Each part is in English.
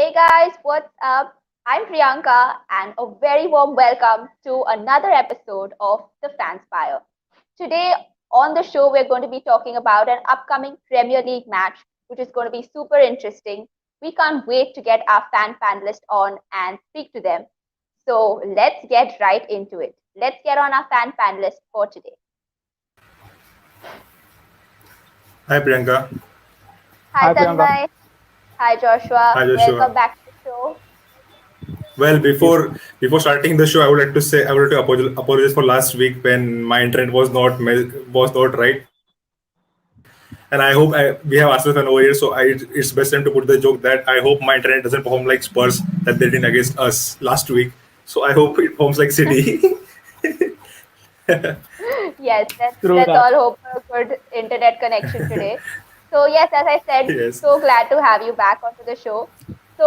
Hey guys, what's up? I'm Priyanka, and a very warm welcome to another episode of TheFanspire. Today on the show, we're going to be talking about an upcoming Premier League match, which is going to be super interesting. We can't wait to get our panelist on and speak to them. So let's get right into it. Let's get on our panelist for today. Hi Priyanka. Hi Hi Priyanka. Tanmay. Hi Joshua. Hi Joshua. Welcome back to the show. Well, Thank you. before starting the show, I would like to say I would like to apologize for last week when my internet was not right, and I hope we have Arsenal fan over here, so it's best time to put the joke that I hope my internet doesn't perform like Spurs that they did against us last week. So I hope it performs like City. Yes, let's True let's that. all hope for a good internet connection today. So yes, as I said, Yes. so glad to have you back onto the show. So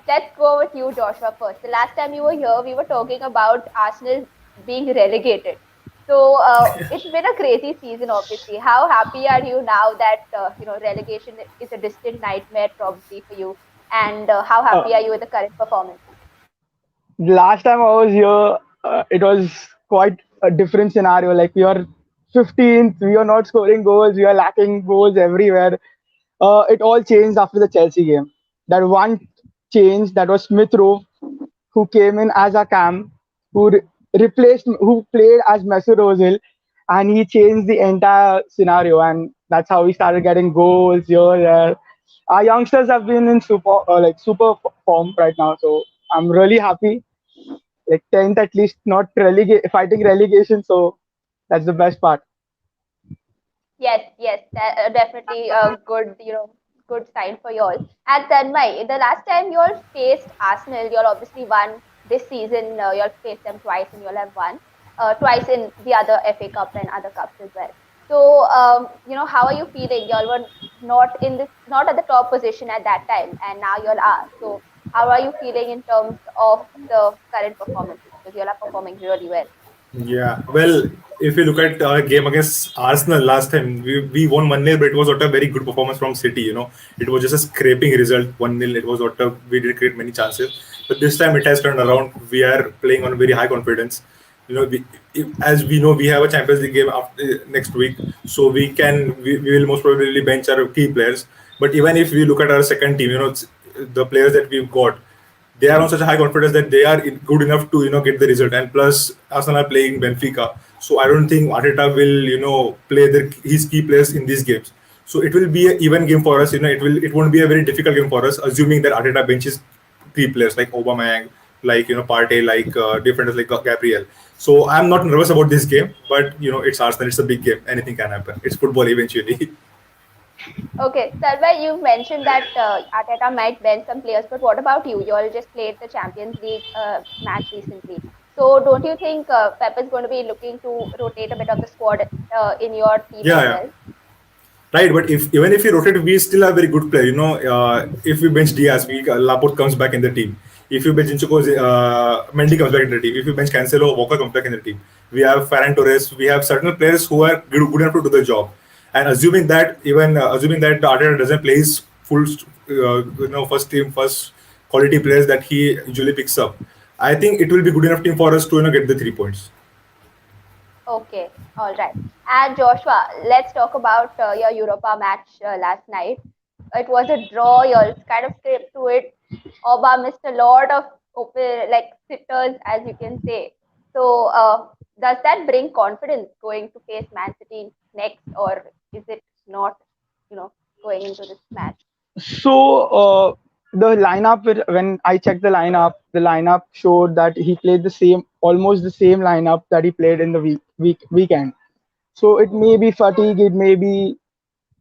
let's go with you, Joshua, first. The last time you were here, we were talking about Arsenal being relegated. So it's been a crazy season, obviously. How happy are you now that relegation is a distant nightmare probably for you? And how Uh, happy are you with the current performance? Last time I was here, it was quite a different scenario. Like we are 15th, we are not scoring goals, we are lacking goals everywhere. It all changed after the Chelsea game. That one change that was Smith Rowe, who came in as a cam, who played as Mesut Ozil, and he changed the entire scenario. And that's how we started getting goals here. There. Our youngsters have been in super form right now, so I'm really happy. Like 10th at least, not fighting relegation. So that's the best part. Yes, that, definitely a good, good sign for y'all. And Tanmay, the last time you all faced Arsenal, you all obviously won this season. You all faced them twice, and you all have won twice in the other FA Cup and other cups as well. So, how are you feeling? You all were not at the top position at that time, and now you all are. So, how are you feeling in terms of the current performances? Because you all are performing really well. Yeah, well, if you look at our game against Arsenal last time, we won 1-0, but it was not a very good performance from City. It was just a scraping result, 1-0. It was not we didn't create many chances. But this time it has turned around. We are playing on very high confidence. As we know, we have a Champions League game after next week, so we will most probably bench our key players. But even if we look at our second team, the players that we've got, they are on such a high confidence that they are good enough to get the result. And plus, Arsenal are playing Benfica, so I don't think Arteta will play his key players in these games. So it will be an even game for us. It won't be a very difficult game for us, assuming that Arteta benches key players like Aubameyang, like Partey, like defenders like Gabriel. So I'm not nervous about this game, but it's Arsenal. It's a big game. Anything can happen. It's football eventually. Okay, Sarva, you mentioned that Arteta might bench some players, but what about you? You all just played the Champions League match recently. So don't you think Pep is going to be looking to rotate a bit of the squad in your team Yeah, as yeah. well? Right, but if even if we rotate, we still have very good player. If we bench Diaz, Laporte comes back in the team. If you bench Inchuko, Mendy comes back in the team. If you bench Cancelo, Walker comes back in the team. We have Ferran Torres. We have certain players who are good enough to do the job. And assuming that Arteta doesn't play his full, first team, first quality players that he usually picks up, I think it will be good enough team for us to get the 3 points. Okay, all right. And Joshua, let's talk about your Europa match last night. It was a draw. You all kind of scraped through it. Oba missed a lot of open, like sitters, as you can say. So, does that bring confidence going to face Man City next, or is it not? You know, going into this match. So the lineup, when I checked the lineup showed that he played almost the same lineup that he played in the weekend. So it may be fatigue, it may be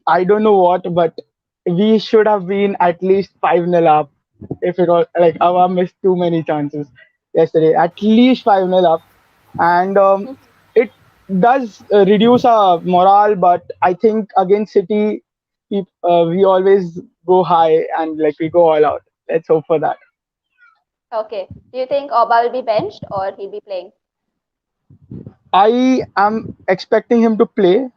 I don't know what, but we should have been at least 5-0 up. If it was like our missed too many chances yesterday, at least 5-0 up, and it does reduce our morale. But I think against City, we always go high and like we go all out. Let's hope for that. Okay. Do you think Oba will be benched or he'll be playing? I am expecting him to play,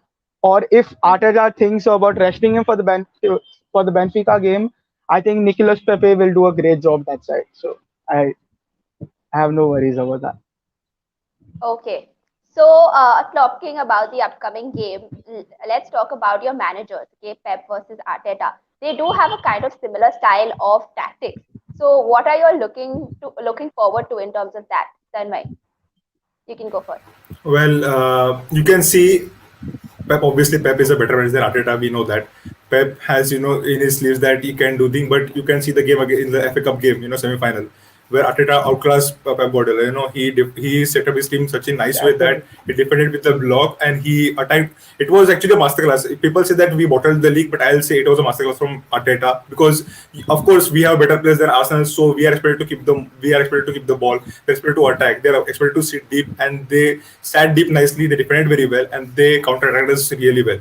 or if Arteta thinks about resting him for the Benfica game, I think Nicolas Pepe will do a great job that side. So I have no worries about that. Okay. So, talking about the upcoming game, let's talk about your managers. Okay, Pep versus Arteta. They do have a kind of similar style of tactics. So, what are you looking forward to in terms of that? Tanmay, you can go first. Well, you can see Pep. Obviously, Pep is a better manager than Arteta. We know that. Pep has, in his sleeves that he can do things, but you can see the game again in the FA Cup game, semi-final, where Arteta outclassed Pep Guardiola. He set up his team in such a nice way that Definitely. he defended with the block and he attacked. It was actually a masterclass. People say that we bottled the league, but I'll say it was a masterclass from Arteta because, of course, we have better players than Arsenal, so we are expected to keep them. We are expected to keep the ball. They're expected to attack. They are expected to sit deep, and they sat deep nicely. They defended very well, and they counter-attacked us really well.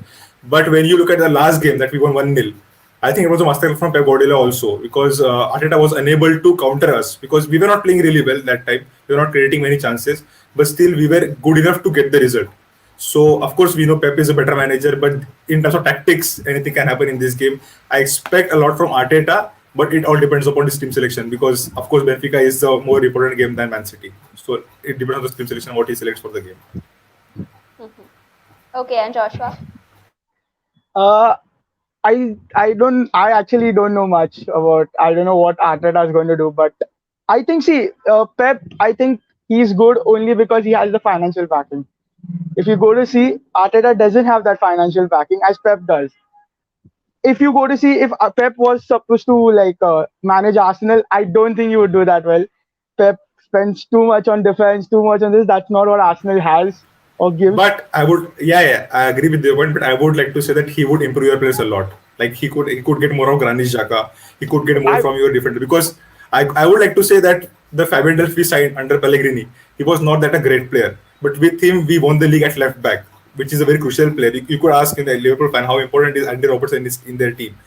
But when you look at the last game that we won 1-0, I think it was a masterclass from Pep Guardiola also because Arteta was unable to counter us because we were not playing really well that time. We were not creating many chances, but still we were good enough to get the result. So of course we know Pep is a better manager, but in terms of tactics, anything can happen in this game. I expect a lot from Arteta, but it all depends upon his team selection because of course Benfica is a more important game than Man City. So it depends on the team selection what he selects for the game. Mhm. Okay, and Joshua. Uh, I actually don't know much about. I don't know what Arteta is going to do, but I think see Pep. I think he's good only because he has the financial backing. If you go to see, Arteta doesn't have that financial backing as Pep does. If you go to see if Pep was supposed to manage Arsenal, I don't think he would do that well. Pep spends too much on defense, too much on this. That's not what Arsenal has or gives. But I would, yeah, I agree with your point. But I would like to say that he would improve your players a lot. Like he could get more of Granit Xhaka. He could get more I from your defender because I would like to say that the Fabian Delph we signed under Pellegrini, he was not that a great player. But with him, we won the league at left back, which is a very crucial player. You could ask in the Liverpool fan how important is Andy Robertson is in their team.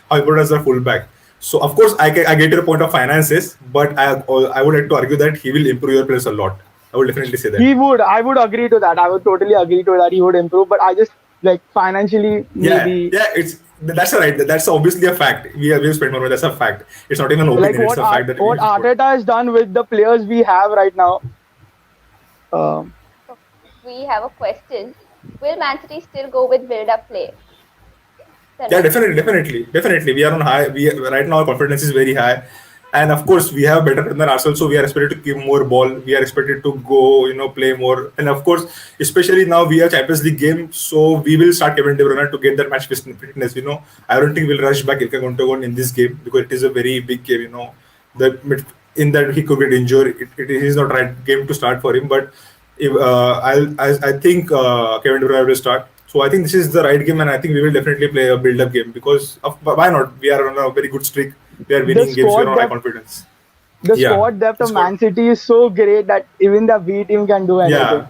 How important is the fullback. So of course I get your point of finances, but I would like to argue that he will improve your players a lot. I would definitely say that. he would. I would agree to that. I would totally agree to that. He would improve, but I just like financially Yeah, maybe yeah, that's right. That's obviously a fact. We have spent more money. That's a fact. It's not even an like opinion. It's a fact that What we spent. Arteta has done with the players we have right now. Um, So we have a question. Will Man City still go with build-up play? Yeah, Tanmay. definitely. We are on high. We right now our confidence is very high, and of course we have better than Arsenal, so we are expected to give more ball. We are expected to go, play more, and of course, especially now we have Champions League game, so we will start Kevin De Bruyne to get that match fitness. I don't think we'll rush back Ilkay Gundogan in this game because it is a very big game. The in that he could get injured. It is not right game to start for him, but if, I think Kevin De Bruyne will start. So I think this is the right game, and I think we will definitely play a build-up game because why not? We are on a very good streak. We are the winning games. We are squad on high depth, confidence. the Yeah, squad depth of it's good. Man City is so great that even the B team can do anything. Yeah,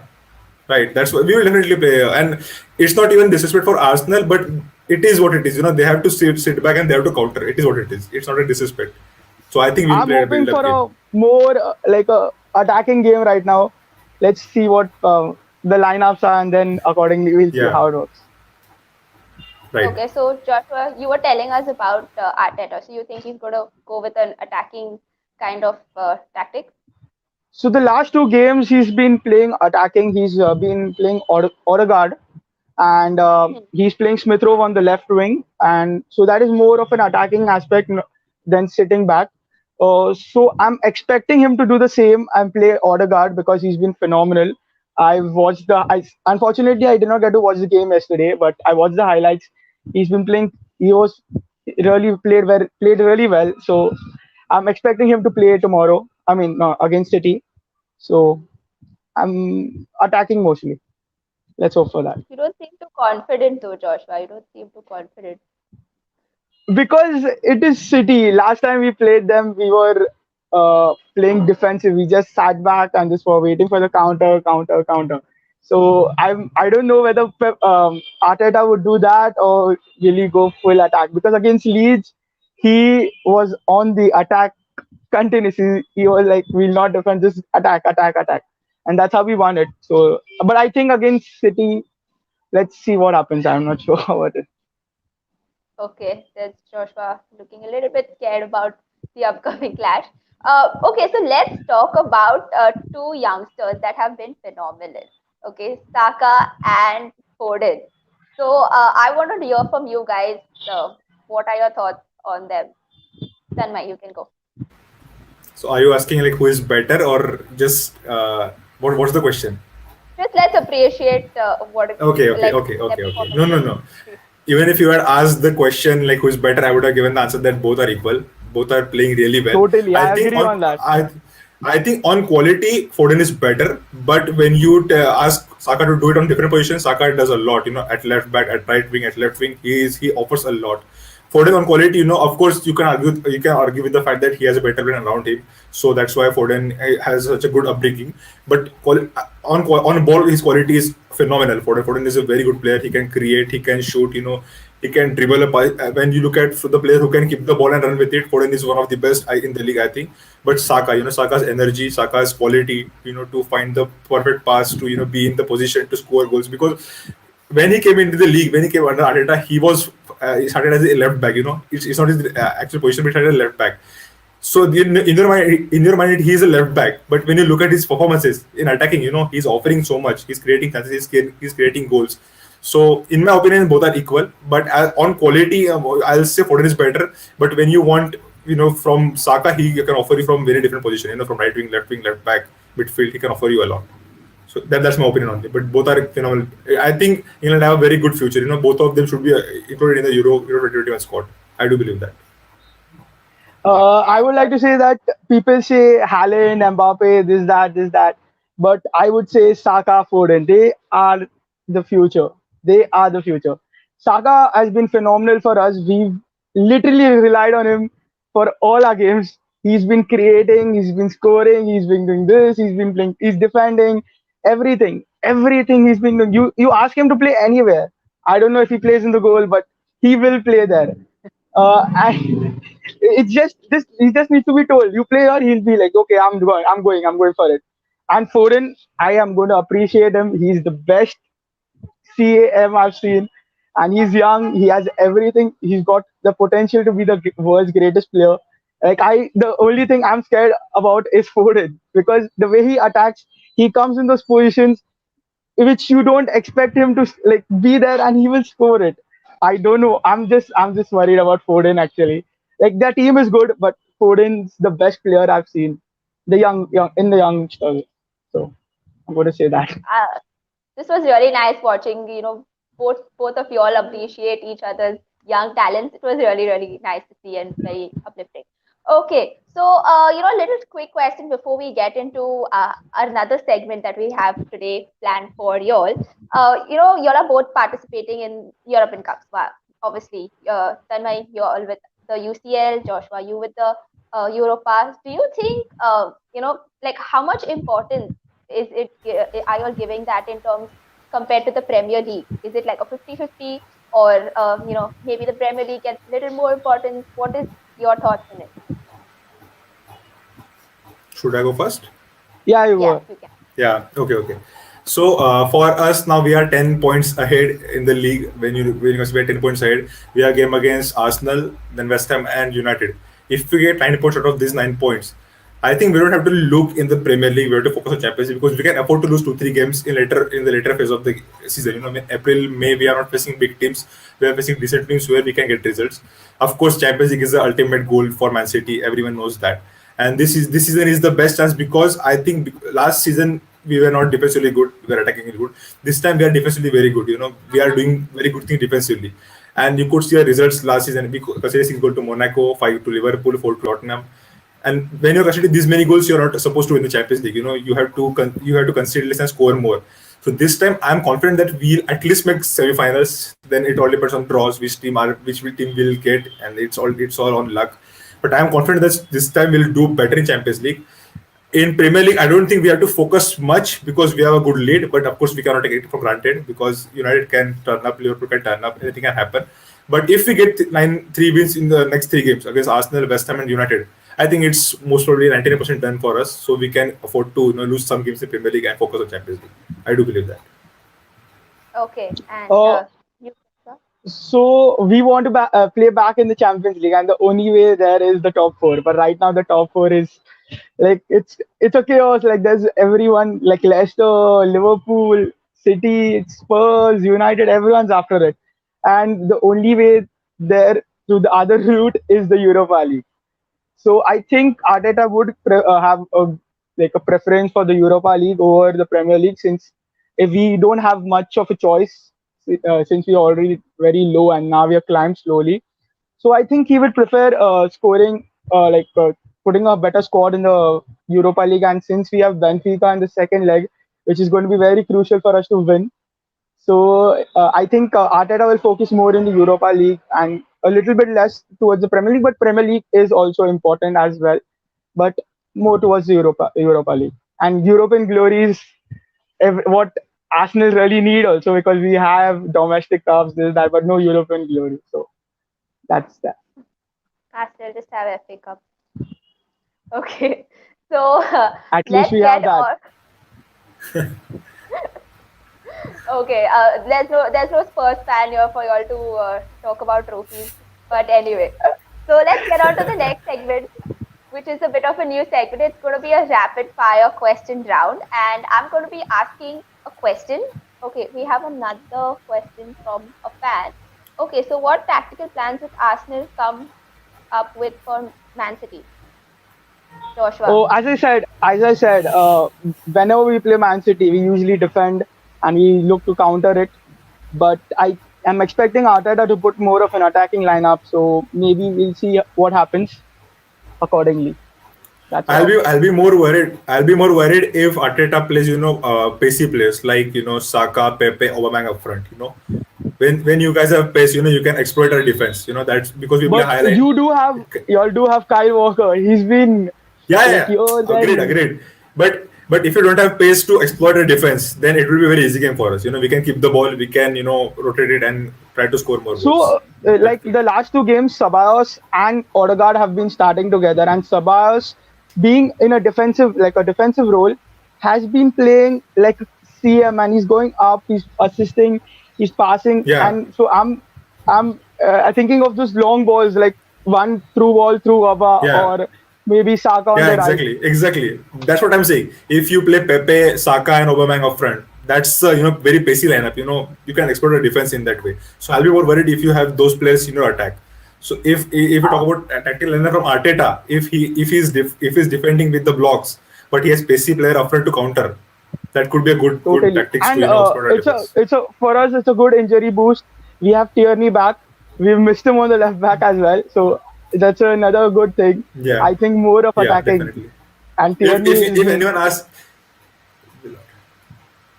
right. That's what we will definitely play, and it's not even disrespect for Arsenal, but it is what it is. They have to sit back and they have to counter. It is what it is. It's not a disrespect. So I think we will I'm play a hoping build-up for game. a more like a attacking game right now. Let's see what the lineups are, and then accordingly we'll see Yeah, how it works. right. Okay, so Joshua, you were telling us about Arteta. So you think he's going to go with an attacking kind of tactic? So the last two games he's been playing attacking. He's been playing Odegaard, and Hmm. he's playing Smith Rowe on the left wing, and so that is more of an attacking aspect than sitting back. So I'm expecting him to do the same and play Odegaard because he's been phenomenal. Unfortunately I did not get to watch the game yesterday, but I watched the highlights. He's been playing. He was really played really well. So I'm expecting him to play tomorrow. I mean, no, against City. So I'm attacking mostly. Let's hope for that. You don't seem too confident though, Joshua. You don't seem too confident. Because it is City. Last time we played them, we were playing defensive. We just sat back and just were waiting for the counter. So I don't know whether Arteta would do that or will he go full attack, because against Leeds he was on the attack continuously. He was like, we'll not defend, just attack, and that's how we won it. So, but I think against City, let's see what happens. I'm not sure about it. Okay, that's Joshua looking a little bit scared about the upcoming clash. Okay, so let's talk about two youngsters that have been phenomenal. Okay, Saka and Foden. So I want to hear from you guys. What are your thoughts on them? Tanmay, you can go. So are you asking like who is better or just what's the question? Just let's appreciate their Okay. No, no, performances. no. Even if you had asked the question like who's better, I would have given the answer that both are equal. Both are playing really well. Totally, I I think agree on on that. I think on quality, Foden is better. But when you ask Saka to do it on different positions, Saka does a lot. At left back, at right wing, at left wing, he offers a lot. Foden on quality, of course you can argue with the fact that he has a better brain around him, so that's why Foden has such a good upbringing. But on ball, his quality is phenomenal. Foden is a very good player. He can create, he can shoot. He can dribble up. When you look at the player who can keep the ball and run with it, Foden is one of the best in the league, I think. But Saka, Saka's energy, Saka's quality, to find the perfect pass, to be in the position to score goals, because when he came into the league, when he came under Arteta, he started as a left back. It's not his actual position, but he started as a left back. So in your mind, he is a left back. But when you look at his performances in attacking, he's offering so much. He's creating chances. He's creating goals. So in my opinion, both are equal. But on quality, I'll say Foden is better. But when you want, from Saka, he can offer you from very different position. From right wing, left back, midfield, he can offer you a lot. So that's my opinion on it. But both are phenomenal. I think England have a very good future. Both of them should be included in the Euro 2021 squad. I do believe that. I would like to say that people say Haaland, Mbappe, this, that. But I would say Saka, Foden. They are the future. They are the future. Saka has been phenomenal for us. We've literally relied on him for all our games. He's been creating, he's been scoring, he's been doing this, he's been playing, he's defending, everything. Everything he's been doing. You ask him to play anywhere. I don't know if he plays in the goal, but he will play there. And it's just this. He just needs to be told, you play, or he'll be like, okay, I'm going for it. And Foden, I am going to appreciate him. He's the best CAM I've seen, and he's young. He has everything. He's got the potential to be the world's greatest player. The only thing I'm scared about is Foden, because the way he attacks, he comes in those positions which you don't expect him to like be there, and he will score it. I don't know. I'm just worried about Foden actually. Like their team is good, but Foden's the best player I've seen. The young in the youngsters. So I'm going to say that. This was really nice watching, both of you all appreciate each other's young talents. It was really, really nice to see and very uplifting. Okay, so little quick question before we get into another segment that we have today planned for y'all. You all are both participating in European Cups. Well, obviously, Tanmay, you're all with the UCL, Joshua, you with the Europass. Do you think, like how much importance is it are you all giving that in terms compared to the Premier League? Is it like a 50-50, or maybe the Premier League gets a little more importance? What is your thoughts on it? Should I go first? Yeah, you Yeah, were. you can. Yeah. Okay. So for us now, we are 10 points ahead in the league. When you consider we are 10 points ahead, we are game against Arsenal, then West Ham and United. If we get 9 points out of these 9 points, I think we don't have to look in the Premier League. We have to focus on Champions League, because we can afford to lose 2-3 games in the later phase of the season. In April, May, we are not facing big teams. We are facing decent teams where we can get results. Of course, Champions League is the ultimate goal for Man City. Everyone knows that. And this season is the best chance, because I think last season we were not defensively good, we were attacking good. This time we are defensively very good. We are doing very good things defensively, and you could see the results last season. We considered 6 goals to Monaco, 5 to Liverpool, 4 to Tottenham. And when you're considering these many goals, you're not supposed to win the Champions League. You have to concede less and score more. So this time, I'm confident that we'll at least make semi-finals. Then it all depends on draws, which team will get, and it's all on luck. But I'm confident that this time we'll do better in Champions League. In Premier League, I don't think we have to focus much, because we have a good lead. But of course, we cannot take it for granted, because United can turn up, Liverpool can turn up, anything can happen. But if we get 3 wins in the next 3 games against Arsenal, West Ham, and United, I think it's most probably 99% done for us. So we can afford to lose some games in Premier League and focus on Champions League. I do believe that. Okay, and Oh, you, sir? So we want to play back in the Champions League, and the only way there is the top four. But right now, the top four is like it's a chaos. Like there's everyone like Leicester, Liverpool, City, Spurs, United. Everyone's after it, and the only way there to the other route is the Europa League. So I think Arteta would have a preference for the Europa League over the Premier League, since if we don't have much of a choice, since we are already very low and now we have climbed slowly. So I think he would prefer scoring putting a better squad in the Europa League. And since we have Benfica in the second leg, which is going to be very crucial for us to win, so I think Arteta will focus more in the Europa League and a little bit less towards the Premier League. But Premier League is also important as well, but more towards the Europa League. And European glories, what Arsenal really need also, because we have domestic cups, this that, but no European glory. So that's that. Arsenal just have FA Cup. Okay. So At least let's we have get that. on. Okay. There's no Spurs fan here for y'all to talk about trophies. But anyway, so let's get on to the next segment, which is a bit of a new segment. It's going to be a rapid fire question round, and I'm going to be asking a question. Okay, we have another question from a fan. Okay, so what tactical plans did Arsenal come up with for Man City? Oh, Joshua. as I said, whenever we play Man City, we usually defend and we look to counter it. But I am expecting Arteta to put more of an attacking lineup, so maybe we'll see what happens accordingly. That's all. I'll be more worried. I'll be more worried if Arteta plays, pacey players like Saka, Pepe, Aubameyang up front. When you guys have pace, you can exploit our defense. That's because we play But high line. you all do have Kyle Walker. He's been Yeah, like yeah, here, agreed, then. agreed. But if you don't have pace to exploit a defense, then it will be a very easy game for us. We can keep the ball, we can rotate it and try to score more goals. So, like the last two games, Ceballos and Odegaard have been starting together, and Ceballos, being in a defensive role, has been playing like CM, and he's going up, he's assisting, he's passing, Yeah, and so I'm thinking of those long balls, like one through ball through Ava yeah. or maybe Saka on Yeah, the right. exactly, exactly. That's what I'm saying. If you play Pepe, Saka, and Aubameyang up front, that's very pacey lineup. You can exploit a defense in that way. So I'll be more worried if you have those players in your attack. So if we talk about tactical lineup from Arteta, if he's defending with the blocks, but he has pacey player up front to counter, that could be a good Totally. tactics to And exploit our defense. it's a for us it's a good injury boost. We have Tierney back. We've missed him on the left back as well. So that's another good thing. Yeah, I think more of yeah, attacking, definitely. and If Tierney if is if being anyone asks,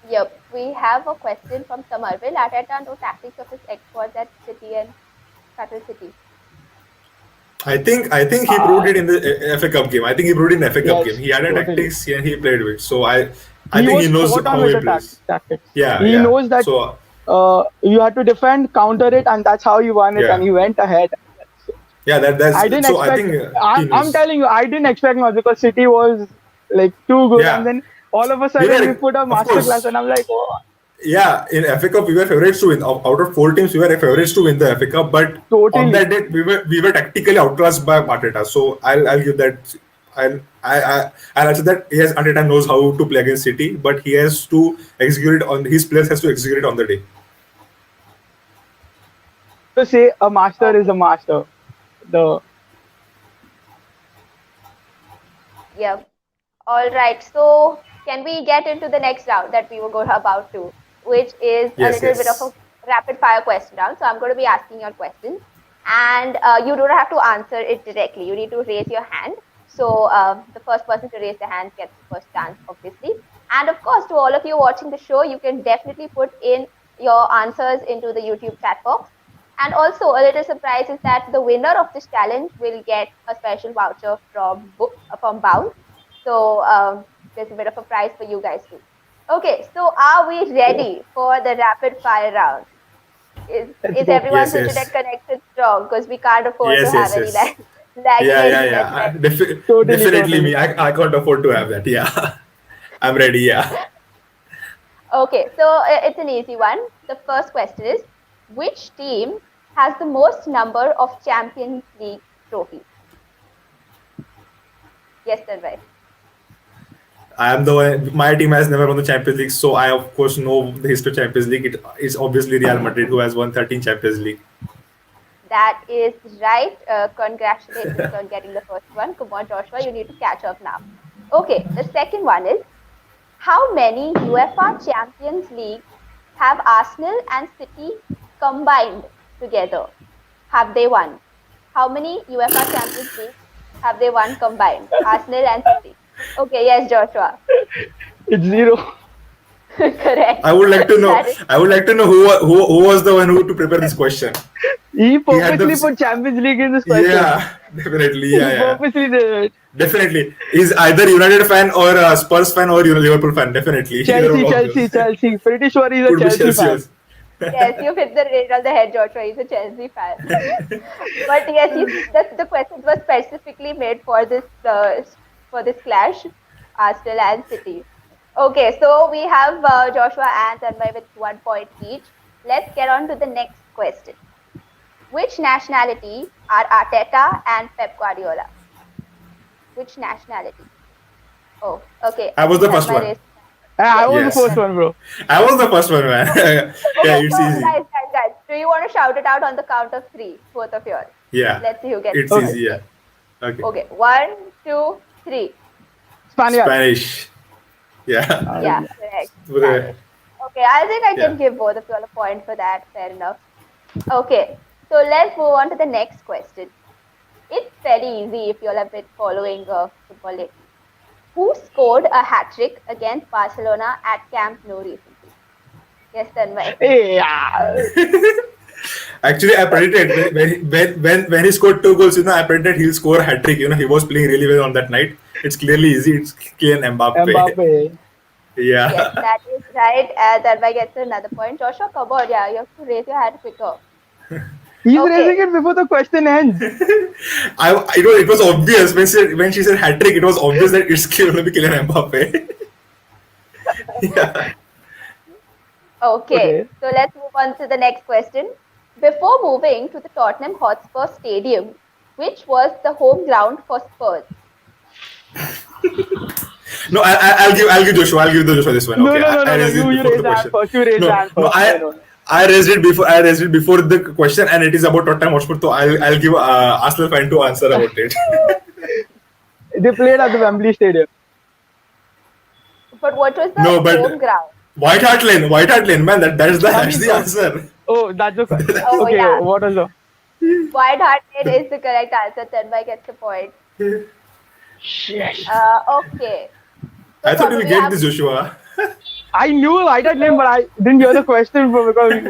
Yep, we have a question from Samar. Will Arteta know tactics of his exports at City and Cattle City? I think he proved it in the FA Cup game. I think he proved it in the FA Cup game. yes, He had a totally. tactics and he played with. So I He think he was knows spot on how with he the plays. tactics. Yeah, He yeah. knows that So you had to defend, counter it, and that's how you won it. And yeah, he went ahead. yeah. I That's didn't so. I expect. think he I'm knows. telling you, I didn't expect much because City was like too good, and Yeah, then all of a we sudden we were put a of masterclass, course. and I'm like, oh, Yeah, in FA Cup we were favorites to win. Out of four teams, we were favorites to win the FA Cup. But on totally. that day, we were tactically outclassed by Arteta. So I'll give that. I'll answer that. Yes, Arteta knows how to play against City, but he has to execute it on his players has to execute it on the day. I always say a master is Okay. a master. The Yep. All right. So can we get into the next round that we were going about to, which is a Yes, little bit of yes. a rapid fire question round. So I'm going to be asking your questions, and you don't have to answer it directly. You need to raise your hand. So the first person to raise their hand gets the first chance, obviously. And of course, to all of you watching the show, you can definitely put in your answers into the YouTube chat box. And also, a little surprise is that the winner of this challenge will get a special voucher from Bound. So there's a bit of a prize for you guys too. Okay, so are we ready for the rapid fire round? let's Is go. everyone's Yes, internet yes. connected strong? Because we can't afford to Yes, have yes, any yes. lagging Yeah, yeah, internet. yeah. Totally, Definitely totally. me. I can't afford to have that. Yeah. I'm ready. Yeah. Okay, so it's an easy one. The first question is, Which team has the most number of Champions League trophies? Yes, Tanvay. I am the one. My team has never won the Champions League, so I of course know the history of Champions League. It's obviously Real Madrid who has won 13 Champions League. That is right. Congratulations on getting the first one. Come on, Joshua, you need to catch up now. Okay, the second one is how many UEFA Champions Leagues have Arsenal and City combined together? Have they won? How many UEFA Champions Leagues have they won combined? Arsenal and City. Okay, yes, Joshua. It's zero. Correct. I would like to know. That is I would like to know who was the one who to prepare this question. He He had the purposely put Champions League in this question. yeah, definitely, He yeah. purposely did it. Definitely. He's either United fan or a Spurs fan or Liverpool fan. Definitely. Either Chelsea, one of Chelsea, those. Chelsea. Pretty sure he's a Could be Chelsea Chelsea fan. also. yes, you hit the nail on the head, Joshua. He's a Chelsea fan. But yes, the question was specifically made for this clash, Arsenal and City. Okay, so we have Joshua and Tanmay with 1 point each. Let's get on to the next question. Which nationality are Arteta and Pep Guardiola? Which nationality? Oh, okay. I was the first Tanmay one. raised- I was Yes. the first one, bro. I was the first one, man. Yeah, Okay, it's so easy. guys, do you want to shout it out on the count of three, both of yours? Yeah. Let's see who gets It's it. easy, yeah. Okay. Okay, 1, 2, 3. Spaniard. Spanish. Yeah. Yeah, correct. Okay. Spanish. Okay, I think I can Yeah. give both of you all a point for that. Fair enough. Okay, so let's move on to the next question. It's very easy if you all have been following football lately. Who scored a hat trick against Barcelona at Camp Nou recently? Yes, Tanmay. Yeah. Actually, I predicted when he scored 2 goals, I predicted he'll score a hat trick. He was playing really well on that night. It's clearly easy. It's Kylian Mbappe. Mbappe. Yeah. Yes, that is right. Tanmay gets another point. Joshua, come on, yeah, you have to raise your hand quicker. He's Okay. raising it before the question ends. It was obvious when she said hat trick. It was obvious that it's going to be Kylian Mbappe. Yeah. Okay, Okay. so let's move on to the next question. Before moving to the Tottenham Hotspur Stadium, which was the home ground for Spurs? No, I'll give Joshua. I'll give the Joshua this one. No, Okay, no, no, I no, no. raised it You before raise the the hand question. first. You raise the hand No, first. No. I raised it before. I raised it before the question, and it is about Tottenham Hotspur. So I'll give Arsenal fan to answer about it. They played at the Wembley Stadium. But what was the No, but home ground? White Hart Lane, man. That's the answer. Oh, that's the question. Oh, Okay, yeah. what was the? White Hart Lane is the correct answer. Tanmay gets the point. Shit. Okay. So I thought you'll we get have- this, Joshua. I knew White Hart Lane, but I didn't hear the question because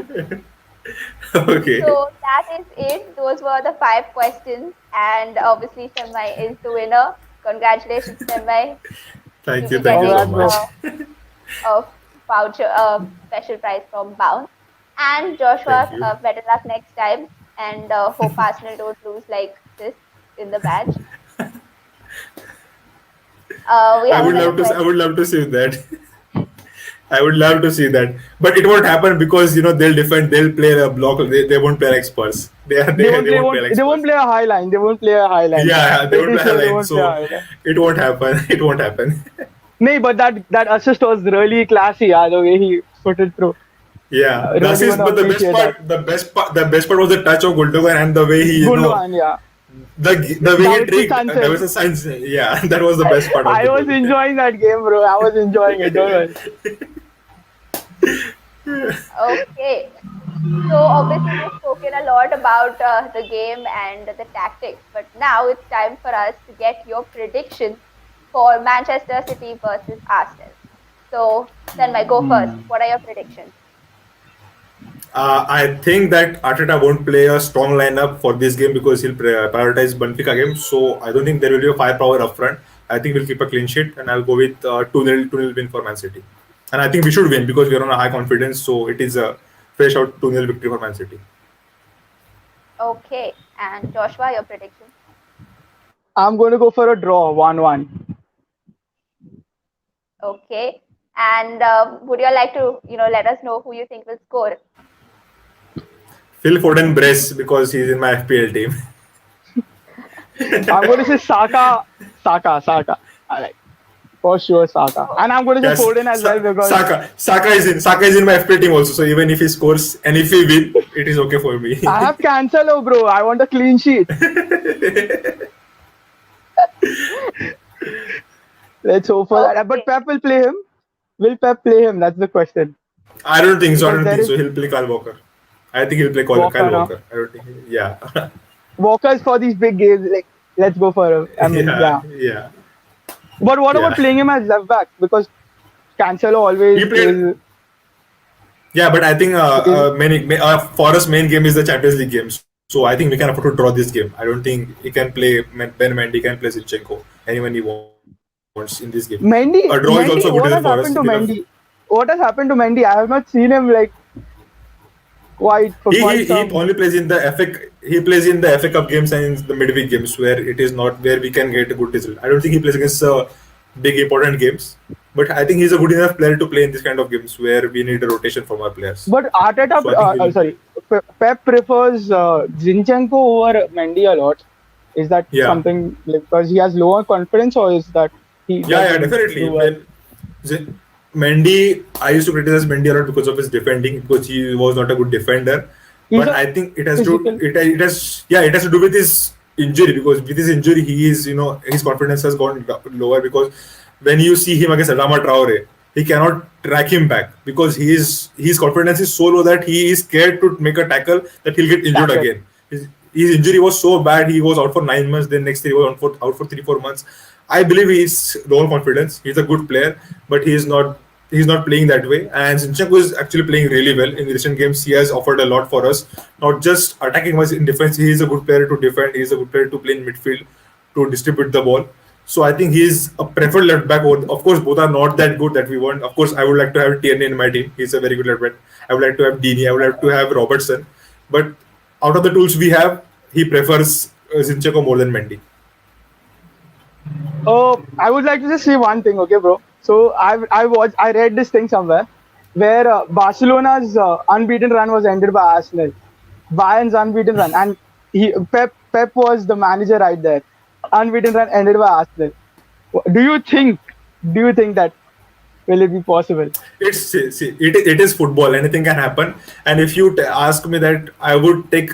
Okay. So that is it. Those were the 5 questions, and obviously Tanmay is the winner. Congratulations, Tanmay. Thank You'll you be so getting, much. a voucher, special prize from Bounce. And Joshua, Thank you. better luck next time, and hope Arsenal don't lose like this in the match. We I have would another love to. I question. would love to see that. I would love to see that, but it won't happen because they'll defend. They'll play a block. They won't play like Spurs. They won't play like they won't Spurs. play a high line. They won't play a high line. Yeah, they won't Pretty play sure a they line. won't play a high So line. it won't happen. It won't happen. No, but that assist was really classy. The way he put it through. Yeah, Really the assist, wanna but the best appreciate part, the best part was the touch of Gundogan and the way he, Gundogan, yeah. the way he David tricked. Sanchez. There was a science. Yeah, that was the best part. Of I the was game. enjoying that game, bro. I was enjoying it. Don't worry. Okay. So obviously we've spoken a lot about the game and the tactics, but now it's time for us to get your predictions for Manchester City versus Arsenal. So Tanmay, go first. What are your predictions? I think that Arteta won't play a strong lineup for this game because he'll prioritize Benfica game. So I don't think there will be a firepower up front. I think we'll keep a clean sheet, and I'll go with 2-0 win for Man City. And I think we should win because we are on a high confidence. So it is a fresh out 2-0 victory for Man City. Okay. And Joshua, your prediction? I'm going to go for a draw, 1-1. Okay. And would you like to, let us know who you think will score? Phil Foden brace because he's in my FPL team. I'm going to say Saka. I like for sure Saka, and I'm going to say Yes, Foden as well because Saka is in my FPL team also. So even if he scores and if he win, it is okay for me. I have Cancelo, bro. I want a clean sheet. Let's hope for that. But Okay. Pep will play him. Will Pep play him? That's the question. I don't think so. I Because don't there think is so. He'll play Kyle Walker. I think he'll play Kyle Walker now. Walker. I don't think. Yeah, Walker's for these big games. Like, let's go for him. I mean, yeah, yeah. yeah, But what about yeah. playing him as left back? Because Cancelo He always played. Yeah, but I think plays. for us main game is the Champions League game. So I think we can afford to draw this game. I don't think he can play Ben Mendy can play Zinchenko anyone he wants in this game. A draw is also good enough for Mendy, us if what you has have. happened to Mendy? What has happened to Mendy? I have not seen him like He quite only some. plays in the he plays in the FA Cup games and in the midweek games where it is not where we can get a good result. I don't think he plays against big important games, but I think he's a good enough player to play in this kind of games where we need a rotation from our players. But Arteta, So I think he'll. sorry, Pep prefers Zinchenko over Mendy a lot. Is that Yeah, something like, because he has lower confidence, or is that he yeah, doesn't definitely. do well? When Mendy, I used to criticize Mendy a lot because of his defending because he was not a good defender. He's But a I think physical. it has to do with his injury because with his injury he is his confidence has gone lower because when you see him against Adama Traore, he cannot track him back because his confidence is so low that he is scared to make a tackle that he'll get injured Tackle. again. His injury was so bad he was out for 9 months. Then next year he was out for 3-4 months. I believe he's low on confidence. He's a good player, but he's not playing that way. And Zinchenko is actually playing really well in recent games. He has offered a lot for us, not just attacking wise in defense. He is a good player to defend. He is a good player to play in midfield to distribute the ball. So I think he's a preferred left back. Of course, both are not that good that we want. Of course, I would like to have Tierney in my team. He's a very good left back. I would like to have Dini. I would like to have Robertson. But out of the tools we have, he prefers Zinchenko more than Mendy. Oh, I would like to just say one thing, okay, bro. So I read this thing somewhere where Barcelona's unbeaten run was ended by Arsenal. Bayern's unbeaten run, and Pep was the manager right there. Unbeaten run ended by Arsenal. Do you think? Do you think that will it be possible? It is football. Anything can happen. And if you ask me that, I would take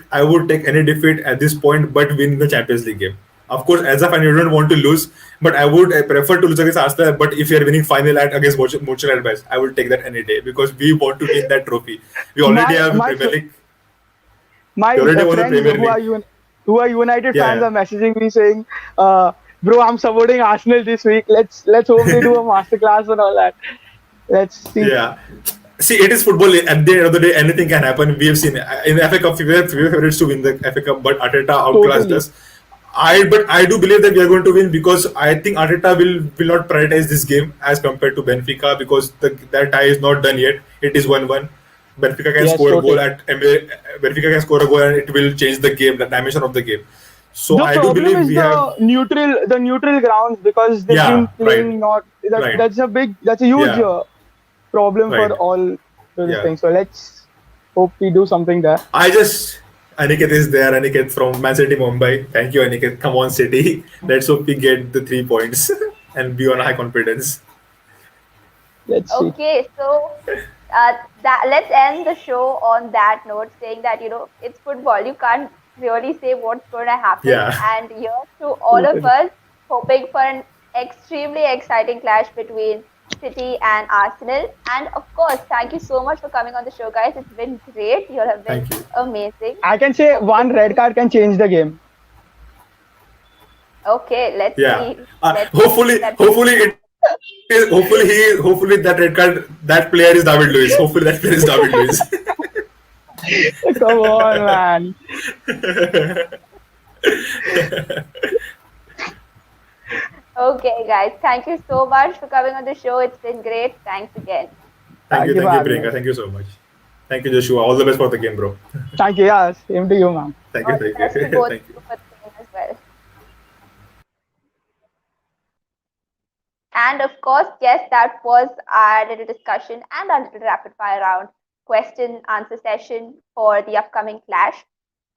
any defeat at this point, but win the Champions League game. Of course, as a fan, you don't want to lose, but I prefer to lose against Arsenal. But if you are winning final at against Mönchengladbach, I will take that any day because we want to win that trophy. We already My have the my Premier fr- League. my We already won the friends Premier League. who are United fans Yeah, are messaging me saying, "Bro, I'm supporting Arsenal this week. Let's hope they do a masterclass and all that. Let's see." yeah. See, it is football. At the end of the day, anything can happen. We have seen in the FA Cup, we were favorites to win the FA Cup, but Arteta outclassed Totally. us. I do believe that we are going to win because I think Arteta will not prioritize this game as compared to Benfica because that tie is not done yet. It is 1-1. Benfica can Yes, score a goal totally. at Benfica can score a goal and it will change the game, the dimension of the game. So The I do problem believe is we have. the neutral grounds because they've been Yeah, right, playing not right. that's a huge Yeah, problem for right. all those Yeah. things. So let's hope we do something there. I just Aniket is there. Aniket from Man City Mumbai. Thank you, Aniket. Come on, City. Let's hope we get the 3 points and be on high confidence. Let's see. Okay, so that let's end the show on that note, saying that it's football. You can't really say what's going to happen, Yeah. and here's to all of Totally. us hoping for an extremely exciting clash between City and Arsenal. And of course, thank you so much for coming on the show, guys. It's been great. You have been Thank you. amazing. I can say one red card can change the game. Okay, let's Yeah. see. Let's see that. Hopefully that red card, that player is David Luiz. Hopefully that player is David Luiz. Come on, man. Okay, guys, thank you so much for coming on the show. It's been great. Thanks again. Thank you for Thank you, having Priyanka. us. Thank you so much. Thank you, Joshua. All the best for the game, bro. Thank you. Yeah, same to you, man. All the best to both of Thank you. you for the game as well. And of course, yes, that was our little discussion and our little rapid fire round question answer session for the upcoming clash.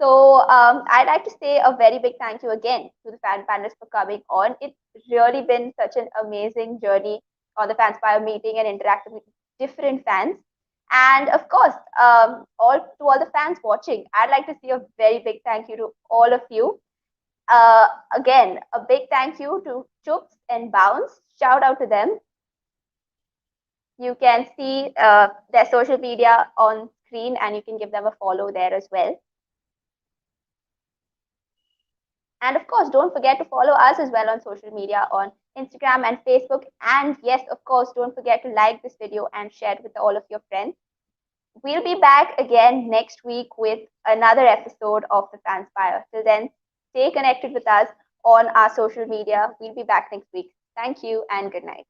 So I'd like to say a very big thank you again to the fan panelists for coming on. It's really been such an amazing journey on the Fanspire meeting and interacting with different fans. And of course, all the fans watching, I'd like to say a very big thank you to all of you. Again, a big thank you to Chups and Bounce. Shout out to them. You can see their social media on screen and you can give them a follow there as well. And of course, don't forget to follow us as well on social media on Instagram and Facebook. And yes, of course, don't forget to like this video and share it with all of your friends. We'll be back again next week with another episode of The Fanspire. Till then, stay connected with us on our social media. We'll be back next week. Thank you and good night.